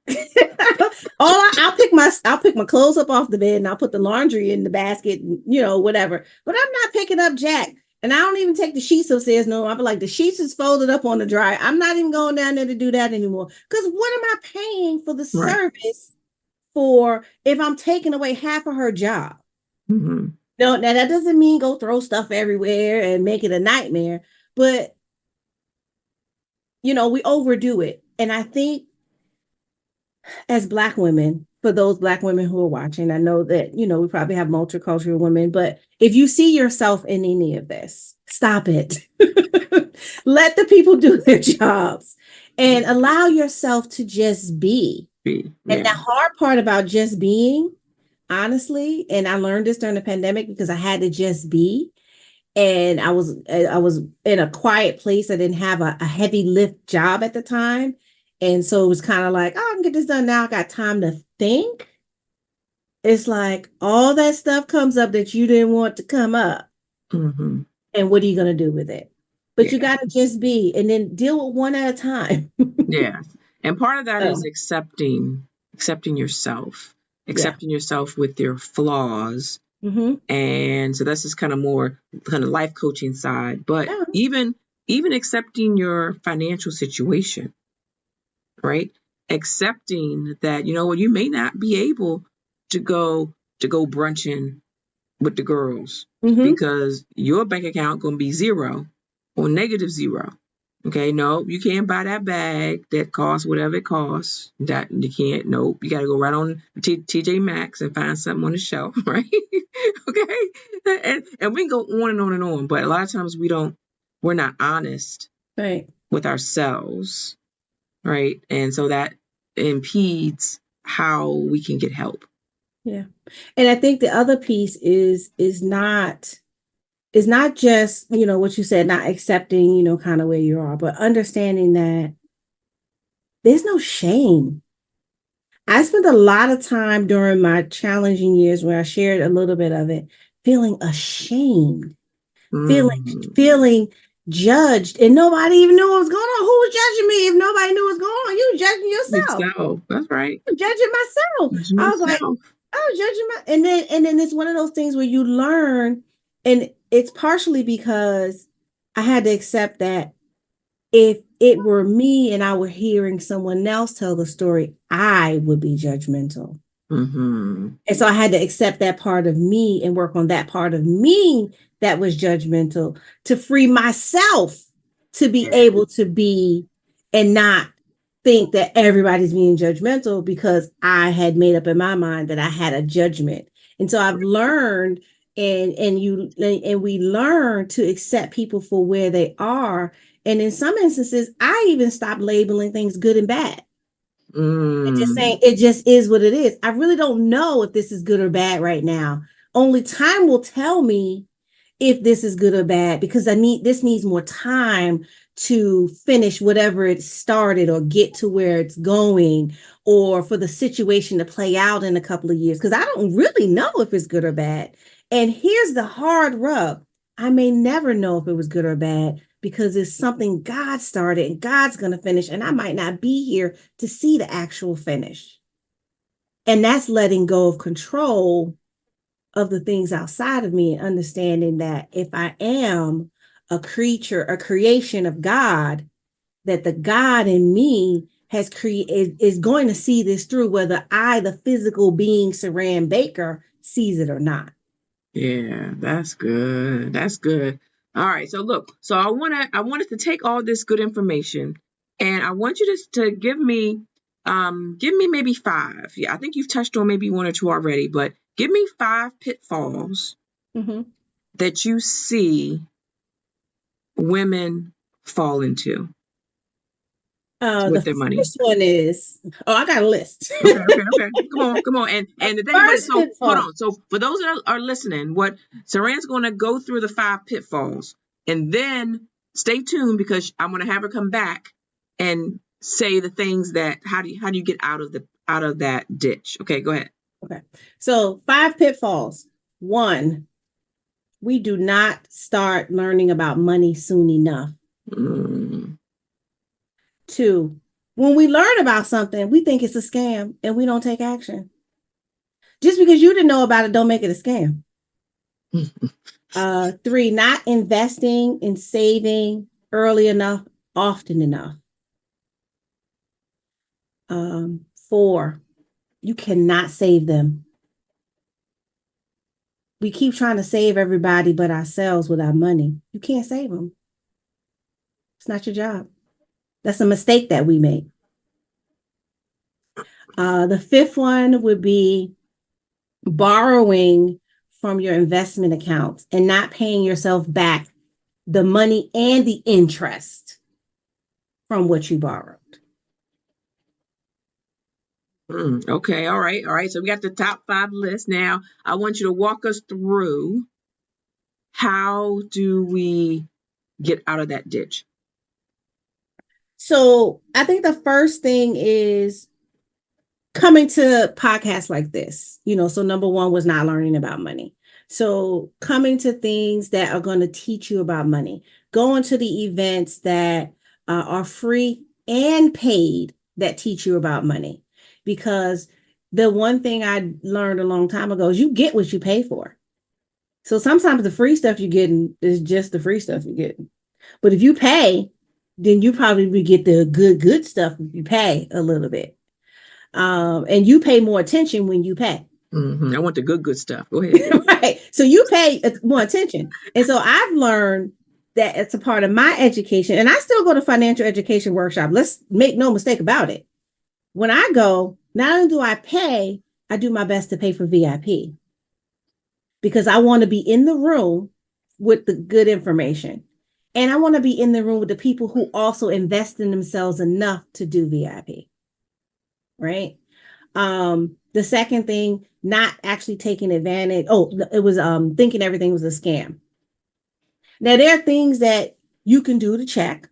I'll pick my clothes up off the bed and I'll put the laundry in the basket, whatever. But I'm not picking up jack. And I don't even take the sheets upstairs. No, I'll be like, the sheets is folded up on the dryer. I'm not even going down there to do that anymore. Because what am I paying for the service for if I'm taking away half of her job? Mm-hmm. No, now that doesn't mean go throw stuff everywhere and make it a nightmare. But, we overdo it. And I think as Black women, for those Black women who are watching, I know that, we probably have multicultural women, but if you see yourself in any of this, stop it. Let the people do their jobs and allow yourself to just be. Yeah. And the hard part about just being, honestly, and I learned this during the pandemic because I had to just be. And I was in a quiet place. I didn't have a heavy lift job at the time. And so it was kind of like, oh, I can get this done now. I got time to think. it's like all that stuff comes up that you didn't want to come up. Mm-hmm. And what are you going to do with it? But you Yeah. got to just be and then deal with one at a time. Yeah. And part of that is So, accepting yeah. yourself with your flaws. Mm-hmm. And so that's just kind of more kind of life coaching side. But Yeah. even accepting your financial situation, right? Accepting that, you may not be able to go brunching with the girls Mm-hmm. because your bank account gonna be zero or negative zero. Okay, no, you can't buy that bag that costs whatever it costs. That you can't. Nope, you got to go right on TJ Maxx and find something on the shelf, right? Okay, and we can go on and on and on. But a lot of times we're not honest Right. with ourselves, right? And so that impedes how we can get help. Yeah. And I think the other piece is not just, what you said, not accepting, kind of where you are, but understanding that there's no shame. I spent a lot of time during my challenging years where I shared a little bit of it, feeling ashamed, feeling Mm, feeling judged, and nobody even knew what was going on. Who was judging me if nobody knew what was going on? You were judging yourself. yourself. That's right. I'm judging myself. Judging I was like, yourself. I was judging my and then it's one of those things where you learn, and it's partially because I had to accept that if it were me and I were hearing someone else tell the story, I would be judgmental. Mm-hmm. And so I had to accept that part of me and work on that part of me that was judgmental to free myself to be Yeah. able to be and not think that everybody's being judgmental because I had made up in my mind that I had a judgment. And so I've learned and we learn to accept people for where they are. And in some instances, I even stopped labeling things good and bad. Just saying Mm, it just is what it is. I really don't know if this is good or bad right now. Only time will tell me if this is good or bad because this needs more time to finish whatever it started or get to where it's going or for the situation to play out in a couple of years because I don't really know if it's good or bad. And here's the hard rub. I may never know if it was good or bad because it's something God started and God's going to finish and I might not be here to see the actual finish. And that's letting go of control of the things outside of me and understanding that if I am a creature, a creation of God, that the God in me has created is going to see this through, whether I, the physical being Saran Baker, sees it or not. yeah, that's good. That's good. All right. So look, so I wanted to take all this good information and I want you to give me maybe five. Yeah, I think you've touched on maybe one or two already, but give me five pitfalls Mm-hmm. that you see women fall into The with their money. first one is, I got a list. Okay, okay, okay. Come on. And the thing about it, First so hold pitfall. on. So for those that are listening, what Saran's going to go through the five pitfalls, and then stay tuned because I'm going to have her come back and say the things that how do you get out of that ditch. Okay, go ahead. Okay. So, five pitfalls. One, we do not start learning about money soon enough. Mm, Two, when we learn about something, we think it's a scam and we don't take action. Just because you didn't know about it, don't make it a scam. Three, not investing and saving early enough, often enough. Four, you cannot save them. We keep trying to save everybody but ourselves with our money. You can't save them. It's not your job. That's a mistake that we make. The fifth one would be borrowing from your investment accounts and not paying yourself back the money and the interest from what you borrowed. okay, all right. So we got the top five list now. I want you to walk us through how do we get out of that ditch. So I think the first thing is coming to podcasts like this, so number one was not learning about money. So coming to things that are going to teach you about money, going to the events that are free and paid that teach you about money. Because the one thing I learned a long time ago is you get what you pay for. So sometimes the free stuff you're getting is just the free stuff you're getting. But if you pay, then you probably get the good stuff if you pay a little bit. And you pay more attention when you pay. I want the good stuff. Go ahead. Right. So you pay more attention. And so I've learned that it's a part of my education. And I still go to financial education workshop. Let's make no mistake about it. When I go, not only do I pay, I do my best to pay for VIP because I want to be in the room with the good information. And I want to be in the room with the people who also invest in themselves enough to do VIP. Right. The second thing, not actually taking advantage. Oh, it was thinking everything was a scam. Now there are things that you can do to check.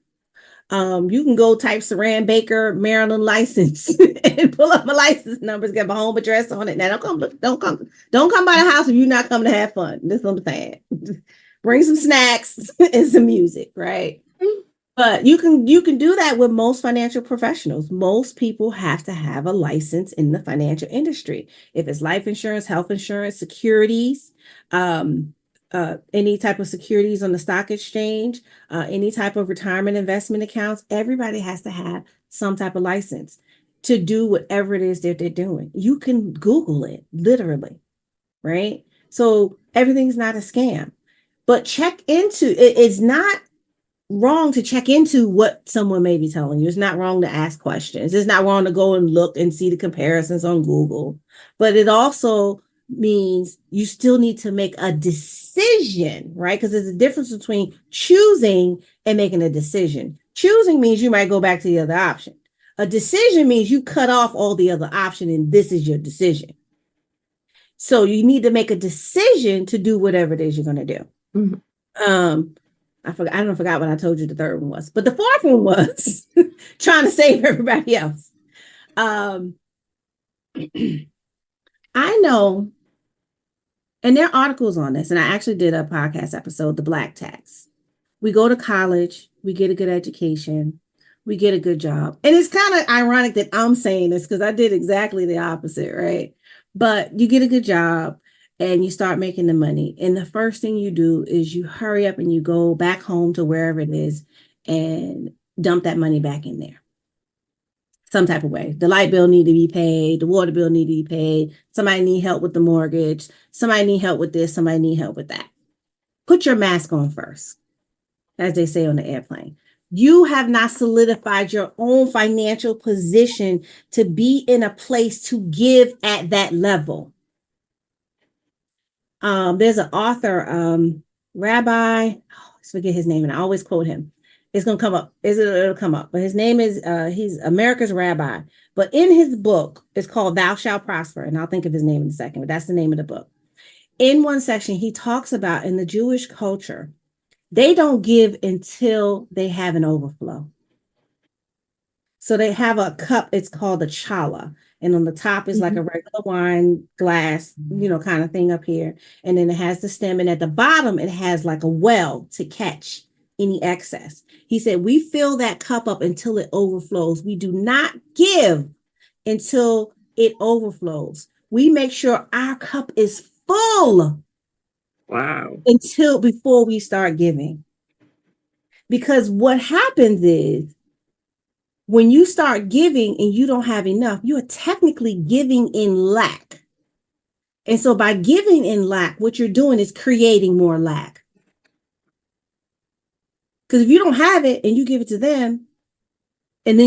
You can go type Saran Baker, Maryland license and pull up my license numbers, get my home address on it. Now don't come by the house if you're not coming to have fun. This is what I'm saying. Bring some snacks and some music, right? But you can do that with most financial professionals. Most people have to have a license in the financial industry. If it's life insurance, health insurance, securities, any type of securities on the stock exchange, any type of retirement investment accounts, everybody has to have some type of license to do whatever it is that they're doing. You can Google it, literally, right? So everything's not a scam. But check into it. It's not wrong to check into what someone may be telling you. It's not wrong to ask questions. It's not wrong to go and look and see the comparisons on Google. But it also means you still need to make a decision, right? Because there's a difference between choosing and making a decision. Choosing means you might go back to the other option. A decision means you cut off all the other option and this is your decision. So you need to make a decision to do whatever it is you're going to do. I forgot what I told you the third one was, but the fourth one was trying to save everybody else. I know, and there are articles on this, and I actually did a podcast episode, The Black Tax. We go to college, we get a good education, we get a good job. And it's kind of ironic that I'm saying this because I did exactly the opposite, right? But you get a good job and you start making the money. And the first thing you do is you hurry up and you go back home to wherever it is and dump that money back in there. Some type of way. The light bill need to be paid. The water bill need to be paid. Somebody need help with the mortgage. Somebody need help with this. Somebody need help with that. Put your mask on first, as they say on the airplane. You have not solidified your own financial position to be in a place to give at that level. There's an author, Rabbi, I forget his name, and I always quote him. It's gonna come up. It'll come up. But his name is he's America's Rabbi. But in his book, it's called Thou Shalt Prosper, and I'll think of his name in a second. But that's the name of the book. In one section, he talks about in the Jewish culture, they don't give until they have an overflow. So they have a cup. It's called a challah. And on the top is like a regular wine glass, kind of thing up here. And then it has the stem. And at the bottom, it has like a well to catch any excess. He said, we fill that cup up until it overflows. We do not give until it overflows. We make sure our cup is full. Wow. Before we start giving. Because what happens is, when you start giving and you don't have enough, you are technically giving in lack. And so by giving in lack, what you're doing is creating more lack. Because if you don't have it and you give it to them, and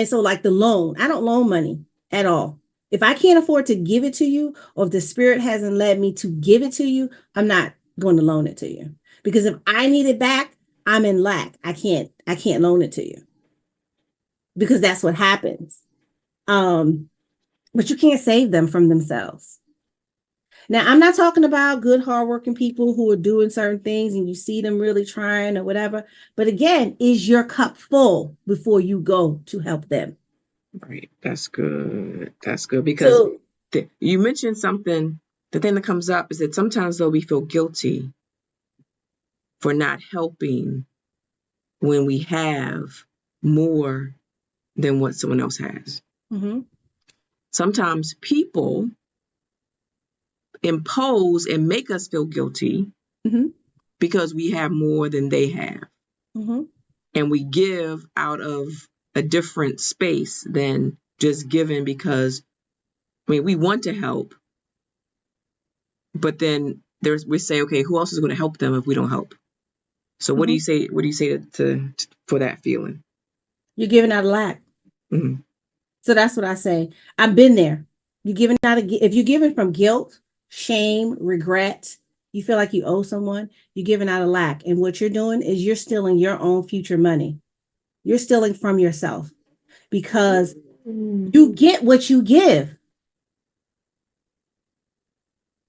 so like the loan, I don't loan money at all. If I can't afford to give it to you, or if the spirit hasn't led me to give it to you, I'm not going to loan it to you. Because if I need it back, I'm in lack. I can't loan it to you. Because that's what happens. But you can't save them from themselves. Now, I'm not talking about good, hardworking people who are doing certain things and you see them really trying or whatever. But again, is your cup full before you go to help them? Right. That's good. That's good because So, you mentioned something. The thing that comes up is that sometimes though we feel guilty for not helping when we have more than what someone else has. mm-hmm, Sometimes people impose and make us feel guilty mm-hmm, because we have more than they have. mm-hmm, And we give out of a different space than just giving because we want to help, but then we say, okay, who else is going to help them if we don't help? So what do mm-hmm. you say? What do you say to for that feeling? You're giving out a lack. Mm-hmm. So that's what I say. I've been there. You're giving out if you're giving from guilt, shame, regret, you feel like you owe someone, you're giving out a lack. And what you're doing is you're stealing your own future money. You're stealing from yourself because you get what you give.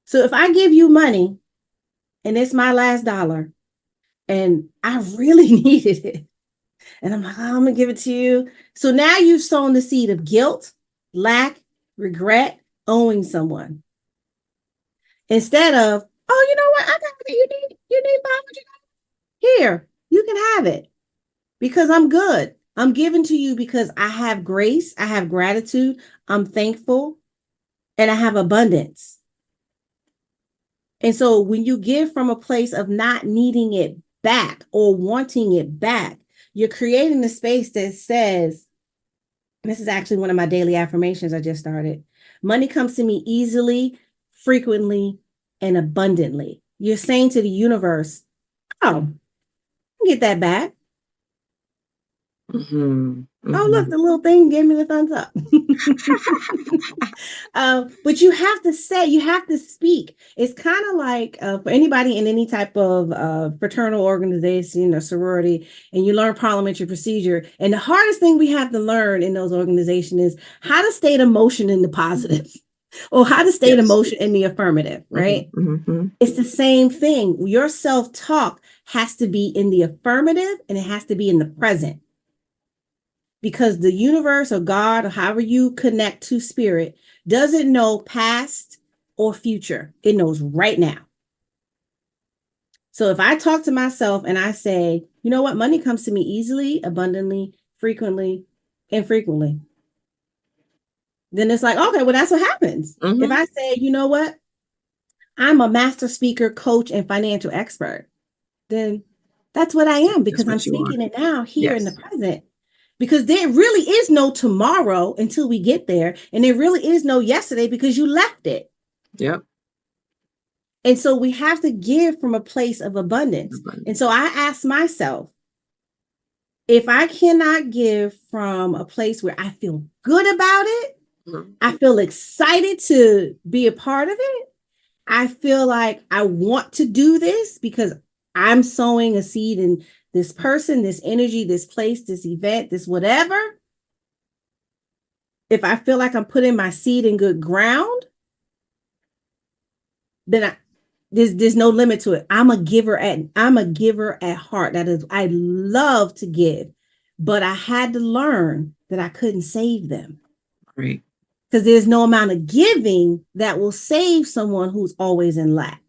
So if I give you money and it's my last dollar and I really needed it, and I'm like, oh, I'm gonna give it to you. So now you've sown the seed of guilt, lack, regret, owing someone. Instead of, oh, you know what? I got it. You need $500. Here, you can have it because I'm good. I'm giving to you because I have grace, I have gratitude, I'm thankful, and I have abundance. And so when you give from a place of not needing it back or wanting it back, you're creating a space that says, this is actually one of my daily affirmations I just started. Money comes to me easily, frequently, and abundantly. You're saying to the universe, oh, get that back. Mm-hmm. Oh, look, Mm-hmm. the little thing gave me the thumbs up. But you have to say, you have to speak. It's kind of like for anybody in any type of fraternal organization or sorority, and you learn parliamentary procedure. And the hardest thing we have to learn in those organizations is how to state emotion in the positive or how to state Yes. emotion in the affirmative, right? Mm-hmm. Mm-hmm. It's the same thing. Your self talk has to be in the affirmative and it has to be in the present because the universe or God or however you connect to spirit doesn't know past or future. It knows right now. So if I talk to myself and I say, you know what, money comes to me easily, abundantly, frequently, infrequently, then it's like, okay, well, that's what happens. If Mm-hmm. I say, you know what, I'm a master speaker, coach, and financial expert, then that's what I am That's because I'm what you are. speaking it now here in the Yes. present. Because there really is no tomorrow until we get there. And there really is no yesterday because you left it. Yep. And so we have to give from a place of abundance. And so Abundance. I ask myself, if I cannot give from a place where I feel good about it, Mm-hmm. I feel excited to be a part of it, I feel like I want to do this because I'm sowing a seed in this person, this energy, this place, this event, this whatever. If I feel like I'm putting my seed in good ground, then there's no limit to it. I'm a giver at heart. That is, I love to give, but I had to learn that I couldn't save them Right. because there's no amount of giving that will save someone who's always in lack.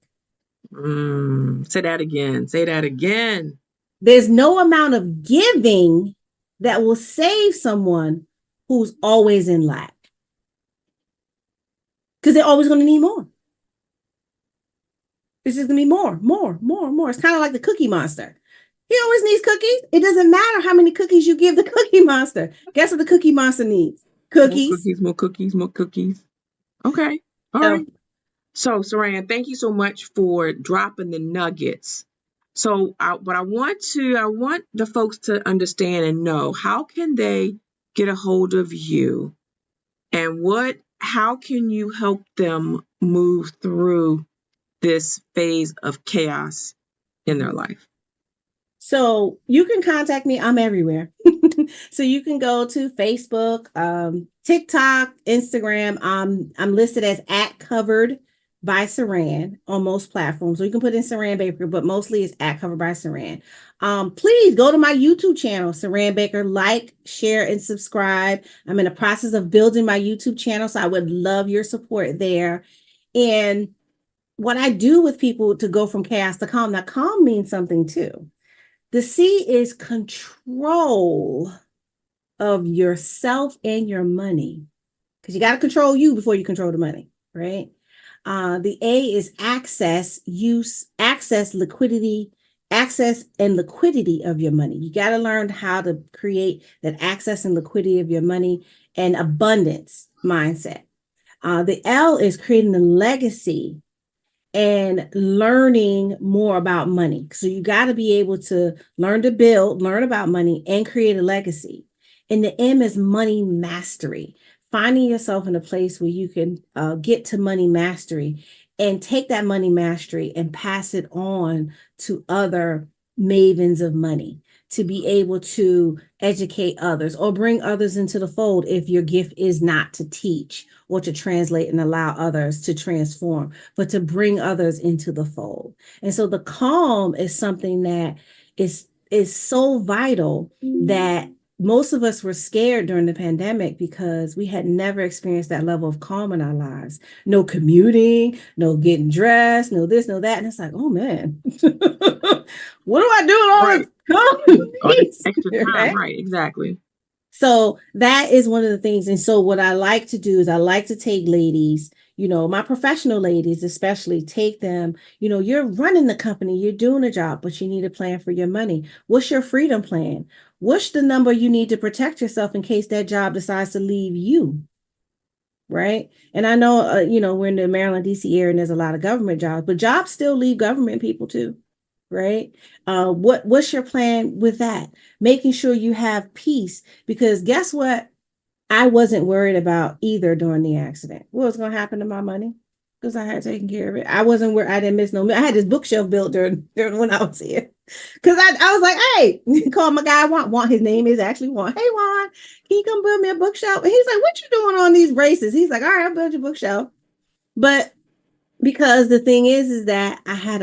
Say that again. Say that again. There's no amount of giving that will save someone who's always in lack because they're always going to need more. It's just going to be more, more, more, more. It's kind of like the cookie monster. He always needs cookies. It doesn't matter how many cookies you give the cookie monster. Guess what the cookie monster needs? More Cookies. cookies, more cookies, more cookies. Okay. All So right. So, Saran, thank you so much for dropping the nuggets. So, but I want the folks to understand and know how can they get a hold of you, and how can you help them move through this phase of chaos in their life? So you can contact me. I'm everywhere. So you can go to Facebook, TikTok, Instagram. I'm listed as at covered by Saran on most platforms. So you can put in Saran Baker, but mostly it's at covered by Saran. Please go to my YouTube channel, Saran Baker, like, share, and subscribe. I'm in the process of building my YouTube channel, so I would love your support there. And what I do with people to go from chaos to calm, now calm means something too. The C is control of yourself and your money, because you got to control you before you control the money, right? The A is access, use, access, liquidity, access and liquidity of your money. You got to learn how to create that access and liquidity of your money and abundance mindset. The L is creating a legacy and learning more about money. So you got to be able to learn to build, learn about money, and create a legacy. And the M is money mastery, finding yourself in a place where you can get to money mastery and take that money mastery and pass it on to other mavens of money, to be able to educate others or bring others into the fold if your gift is not to teach or to translate and allow others to transform, but to bring others into the fold. And so the calm is something that is so vital that most of us were scared during the pandemic because we had never experienced that level of calm in our lives. No commuting, no getting dressed, no this, no that. And it's like, oh man, what do I do with all Right. this calm All this peace? extra time. Right? Right. Exactly. So that is one of the things. And so what I like to do is I like to take ladies, my professional ladies, especially take them, you're running the company, you're doing a job, but you need a plan for your money. What's your freedom plan? What's the number you need to protect yourself in case that job decides to leave you? Right. And I know, we're in the Maryland, DC area and there's a lot of government jobs, but jobs still leave government people too. Right. What's your plan with that? Making sure you have peace, because guess what? I wasn't worried about either during the accident. What was going to happen to my money? Because I had taken care of it. I wasn't where I didn't miss no. I had this bookshelf built during when I was here. Because I was like, hey, call my guy Want. His name is actually Want. Hey, Want, can you come build me a bookshelf? And he's like, what you doing on these braces? He's like, all right, I'll build your bookshelf. But because the thing is that I had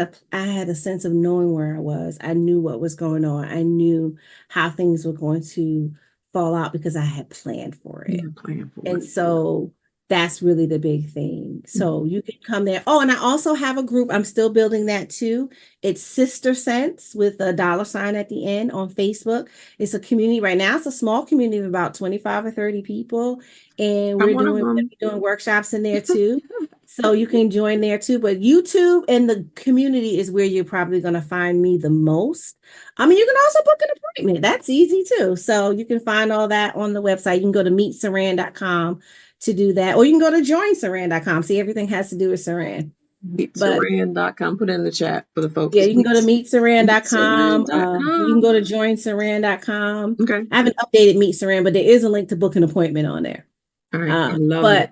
a sense of knowing where I was. I knew what was going on. I knew how things were going to fall out because I had planned for it. Yeah, plan for And it. so that's really the big thing. Mhm. So you can come there. Oh, and I also have a group. I'm still building that too. It's Sister Sense with a dollar sign at the end on Facebook. It's a community right now. It's a small community of about 25 or 30 people. And I'm we're one of doing them. workshops in there too. So you can join there too. But YouTube and the community is where you're probably going to find me the most. I mean, you can also book an appointment. That's easy too. So you can find all that on the website. You can go to meetsaran.com to do that, or you can go to joinsaran.com. See, everything has to do with Saran. But Meetsaran.com. Put it in the chat for the folks. yeah, It's you can go to meetsaran.com. You can go to meetsaran.com. joinsaran.com. Okay. I haven't updated Meet Saran, but there is a link to book an appointment on there. All right. I love it. But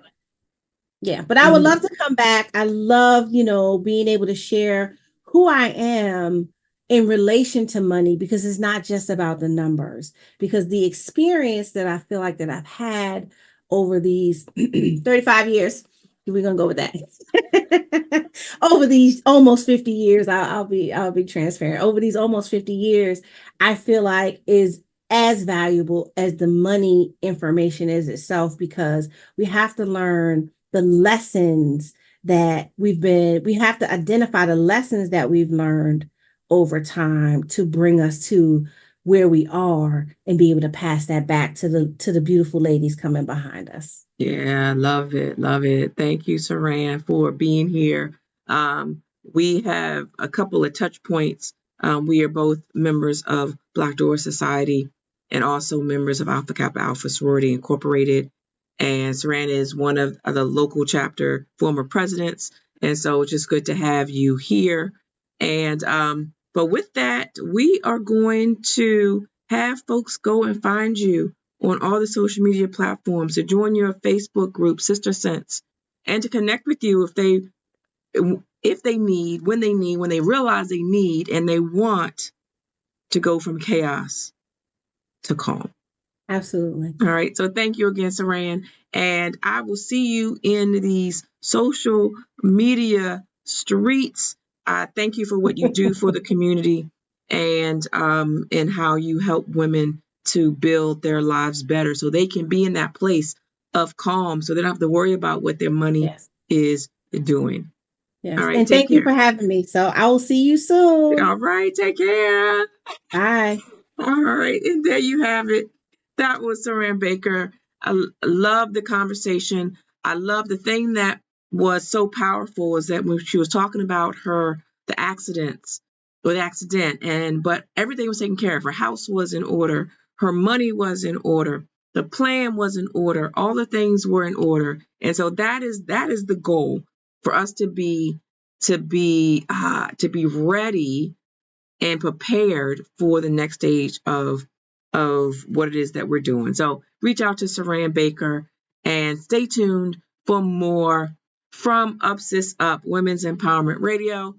yeah, but I would Mhm. love to come back. I love, being able to share who I am in relation to money, because it's not just about the numbers, because the experience that I feel like that I've had over these 35 years, we're going to go with that. Over these almost 50 years, I'll be transparent. Over these almost 50 years, I feel like is as valuable as the money information is itself, because we have to learn the lessons that we have to identify the lessons that we've learned over time to bring us to where we are and be able to pass that back to the beautiful ladies coming behind us. Yeah, love it. Love it. Thank you, Saran, for being here. We have a couple of touch points. We are both members of Black Door Society and also members of Alpha Kappa Alpha Sorority Incorporated. And Saran is one of the local chapter former presidents. And so it's just good to have you here. And but with that, we are going to have folks go and find you on all the social media platforms, to join your Facebook group, Sister Sense, and to connect with you if they need, when they realize they need and they want to go from chaos to calm. Absolutely. All right. So thank you again, Saran. And I will see you in these social media streets. Thank you for what you do for the community. and how you help women to build their lives better so they can be in that place of calm so they don't have to worry about what their money Yes. is doing. All Yes. right, And take thank you care. for having me. So I will see you soon. All right, take care. Bye. All right, and there you have it. That was Saran Baker. I love the conversation. I love the thing that was so powerful is that when she was talking about the accidents or the accident, but everything was taken care of. Her house was in order, her money was in order, the plan was in order, all the things were in order, and so that is the goal for us to be ready and prepared for the next stage of what it is that we're doing. So reach out to Saran Baker and stay tuned for more from Up Sis Up Women's Empowerment Radio.